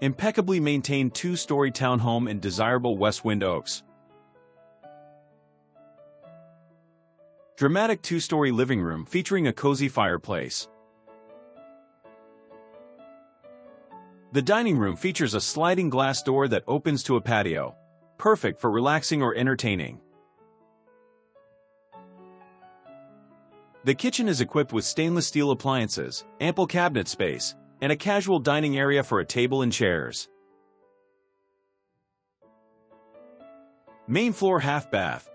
Impeccably maintained two-story townhome in desirable Westwind Oaks. Dramatic two-story living room featuring a cozy fireplace. The dining room features a sliding glass door that opens to a patio, perfect for relaxing or entertaining. The kitchen is equipped with stainless steel appliances, ample cabinet space, and a casual dining area for a table and chairs. Main floor half bath.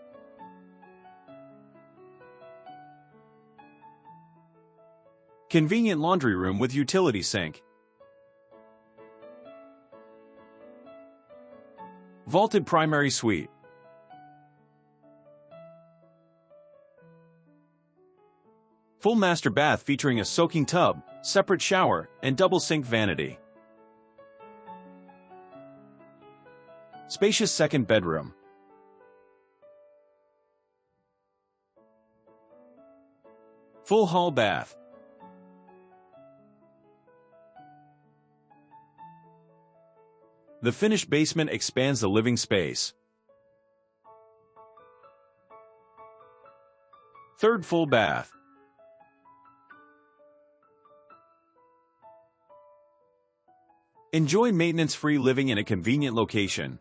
Convenient laundry room with utility sink. Vaulted primary suite. Full master bath featuring a soaking tub, separate shower, and double sink vanity. Spacious second bedroom. Full hall bath. The finished basement expands the living space. Third full bath. Enjoy maintenance-free living in a convenient location.